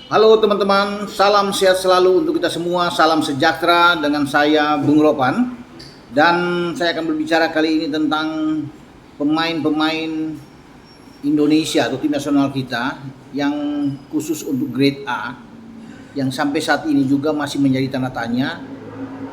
Halo teman-teman, salam sehat selalu untuk kita semua, salam sejahtera dengan saya Bung Ropan. Dan saya akan berbicara kali ini tentang pemain-pemain Indonesia atau tim nasional kita yang khusus untuk grade A, yang sampai saat ini juga masih menjadi tanda tanya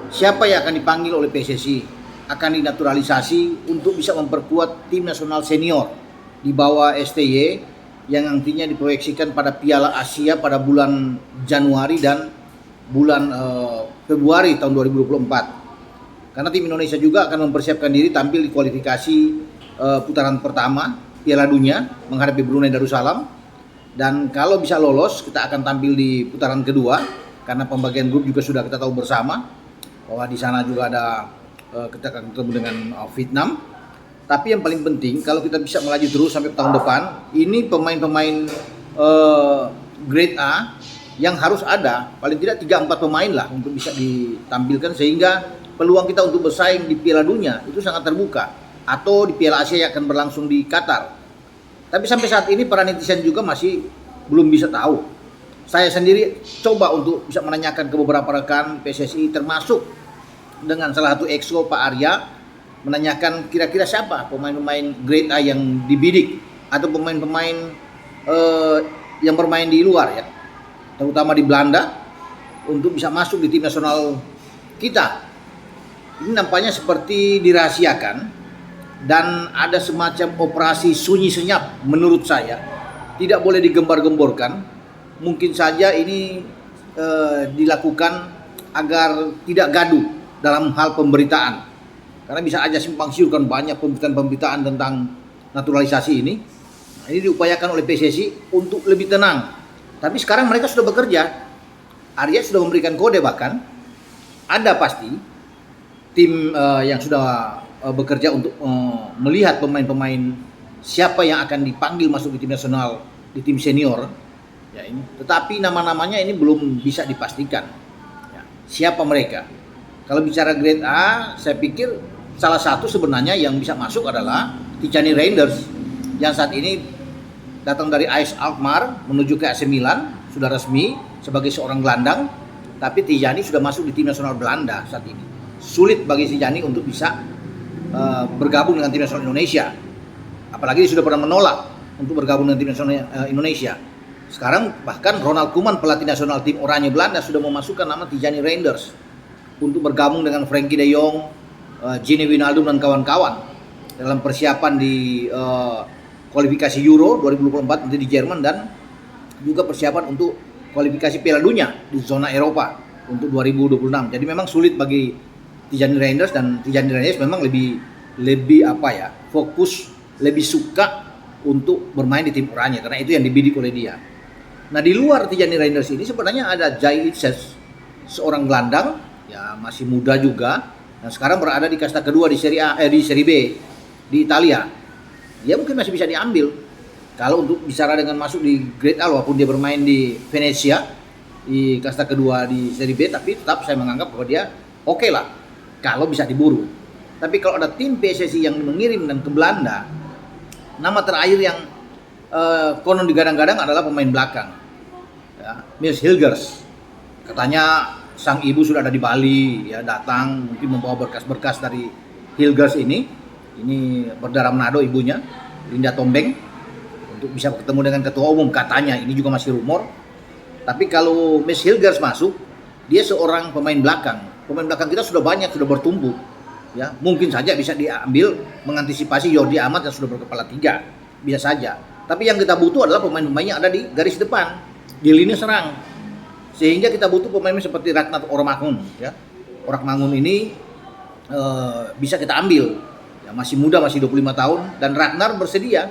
siapa yang akan dipanggil oleh PSSI, akan dinaturalisasi untuk bisa memperkuat tim nasional senior di bawah STY yang nantinya diproyeksikan pada Piala Asia pada bulan Januari dan bulan Februari tahun 2024. Karena tim Indonesia juga akan mempersiapkan diri tampil di kualifikasi putaran pertama Piala Dunia menghadapi Brunei Darussalam, dan kalau bisa lolos kita akan tampil di putaran kedua karena pembagian grup juga sudah kita tahu bersama bahwa di sana juga ada kita akan ketemu dengan Vietnam. Tapi yang paling penting kalau kita bisa melaju terus sampai tahun depan, ini pemain-pemain grade A yang harus ada paling tidak 3-4 pemain lah untuk bisa ditampilkan, sehingga peluang kita untuk bersaing di Piala Dunia itu sangat terbuka, atau di Piala Asia yang akan berlangsung di Qatar. Tapi sampai saat ini para netizen juga masih belum bisa tahu. Saya sendiri coba untuk bisa menanyakan ke beberapa rekan PSSI, termasuk dengan salah satu exco Pak Arya, menanyakan kira-kira siapa pemain-pemain grade A yang dibidik atau pemain-pemain yang bermain di luar ya, terutama di Belanda, untuk bisa masuk di tim nasional kita. Ini nampaknya seperti dirahasiakan dan ada semacam operasi sunyi senyap menurut saya. Tidak boleh digembar-gemborkan. Mungkin saja ini dilakukan agar tidak gaduh dalam hal pemberitaan. Karena bisa aja simpang siur kan banyak pemberitaan tentang naturalisasi ini. Nah, ini diupayakan oleh PSSI untuk lebih tenang. Tapi sekarang mereka sudah bekerja. Arya sudah memberikan kode, bahkan ada pasti tim yang sudah bekerja untuk melihat pemain-pemain siapa yang akan dipanggil masuk di tim nasional, di tim senior. Ya, ini. Tetapi nama-namanya ini belum bisa dipastikan. Ya, siapa mereka? Kalau bicara grade A, saya pikir salah satu sebenarnya yang bisa masuk adalah Tijani Reinders yang saat ini datang dari AS Alkmaar menuju ke AC Milan, sudah resmi sebagai seorang gelandang. Tapi Tijani sudah masuk di tim nasional Belanda saat ini. Sulit bagi Tijani untuk bisa bergabung dengan tim nasional Indonesia. Apalagi dia sudah pernah menolak untuk bergabung dengan tim nasional Indonesia. Sekarang bahkan Ronald Koeman, pelatih nasional tim Oranje Belanda, sudah memasukkan nama Tijani Reinders untuk bergabung dengan Frenkie de Jong, Gini Wijnaldum dan kawan-kawan dalam persiapan di kualifikasi Euro 2024 nanti di Jerman, dan juga persiapan untuk kualifikasi Piala Dunia di zona Eropa untuk 2026. Jadi memang sulit bagi Tijani Reinders, dan Tijani Reinders memang lebih fokus, lebih suka untuk bermain di tim Oranje karena itu yang dibidik oleh dia. Nah, di luar Tijani Reinders ini sebenarnya ada Jai Ilses, seorang gelandang ya, masih muda juga, dan sekarang berada di kasta kedua di Serie A, di Serie B di Italia. Dia mungkin masih bisa diambil kalau untuk bicara dengan masuk di grade A, walaupun dia bermain di Venezia di kasta kedua di Serie B, tapi tetap saya menganggap bahwa dia oke lah kalau bisa diburu. Tapi kalau ada tim PSSI yang mengirim dan ke Belanda, nama terakhir yang konon digadang-gadang adalah pemain belakang ya, Mils Hilgers. Katanya sang ibu sudah ada di Bali ya, datang mungkin membawa berkas-berkas dari Hilgers ini berdarah Manado ibunya, Linda Tombeng, untuk bisa bertemu dengan ketua umum. Katanya ini juga masih rumor. Tapi kalau Miss Hilgers masuk, dia seorang pemain belakang kita sudah banyak, sudah bertumbuh ya, mungkin saja bisa diambil mengantisipasi Jordi Amat yang sudah berkepala 3, bisa saja. Tapi yang kita butuh adalah pemain-pemain yang ada di garis depan, di lini serang, sehingga kita butuh pemain seperti Ragnar Ormagun ya. Ormagun ini bisa kita ambil ya, masih muda, masih 25 tahun, dan Ragnar bersedia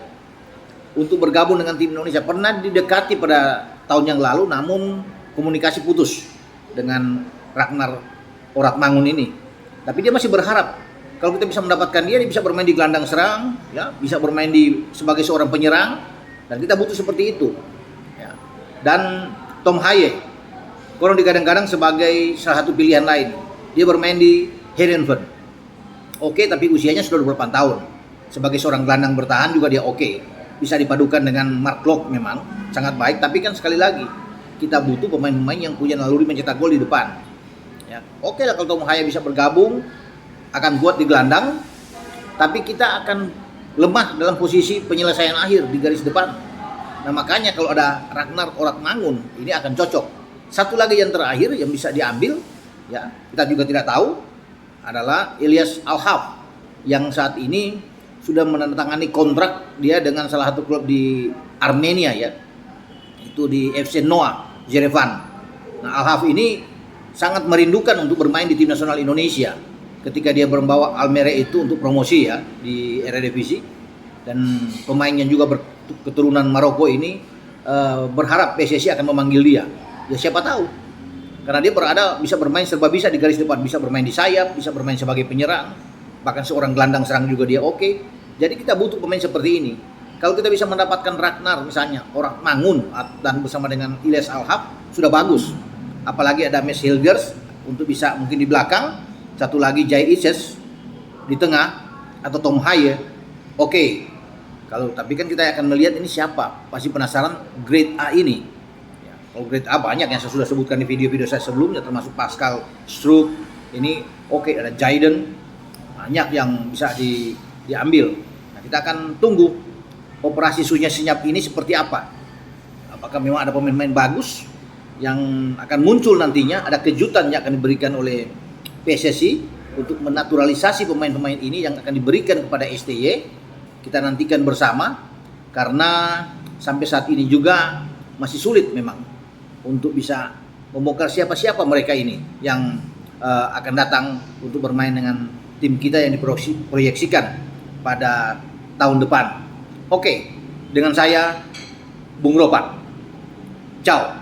untuk bergabung dengan tim Indonesia. Pernah didekati pada tahun yang lalu, namun komunikasi putus dengan Ragnar Ormagun ini. Tapi dia masih berharap kalau kita bisa mendapatkan dia bisa bermain di gelandang serang ya, bisa bermain sebagai seorang penyerang, dan kita butuh seperti itu ya. Dan Tom Haye konon digadang-gadang sebagai salah satu pilihan lain. Dia bermain di Heerenveen. Oke, tapi usianya sudah 28 tahun. Sebagai seorang gelandang bertahan juga dia oke. Bisa dipadukan dengan Mark Klok, memang sangat baik. Tapi kan sekali lagi, kita butuh pemain-pemain yang punya naluri mencetak gol di depan. Ya, oke lah kalau Tom Haya bisa bergabung, akan kuat di gelandang, tapi kita akan lemah dalam posisi penyelesaian akhir di garis depan. Nah makanya kalau ada Ragnar Oratmangun ini akan cocok. Satu lagi yang terakhir yang bisa diambil, ya kita juga tidak tahu, adalah Ilyas Alhaf yang saat ini sudah menandatangani kontrak dia dengan salah satu klub di Armenia, ya, itu di FC Noah Yerevan. Nah Alhaf ini sangat merindukan untuk bermain di tim nasional Indonesia ketika dia membawa Almere itu untuk promosi, ya, di Eredivisie. Dan pemainnya juga keturunan Maroko ini berharap PSSI akan memanggil dia. Ya siapa tahu, karena dia bisa bermain serba bisa di garis depan, bisa bermain di sayap, bisa bermain sebagai penyerang, bahkan seorang gelandang serang juga dia oke. Jadi kita butuh pemain seperti ini. Kalau kita bisa mendapatkan Ragnar misalnya, Oratmangun, dan bersama dengan Ilyas Alhaf, sudah bagus. Apalagi ada Mes Hilgers untuk bisa mungkin di belakang, satu lagi Jai Ises di tengah, atau Tom Haya. Oke. Tapi kan kita akan melihat ini siapa. Pasti penasaran grade A ini. Ya, kalau grade A banyak yang saya sudah sebutkan di video-video saya sebelumnya, termasuk Pascal Struijk. Ini oke, ada Jayden. Banyak yang bisa diambil. Nah, kita akan tunggu operasi Sunya Senyap ini seperti apa. Apakah memang ada pemain-pemain bagus yang akan muncul nantinya, ada kejutan yang akan diberikan oleh PSSI untuk menaturalisasi pemain-pemain ini yang akan diberikan kepada STY. Kita nantikan bersama, karena sampai saat ini juga masih sulit memang untuk bisa membongkar siapa-siapa mereka ini yang akan datang untuk bermain dengan tim kita yang diproyeksikan pada tahun depan. Oke, dengan saya Bung Ropan. Ciao.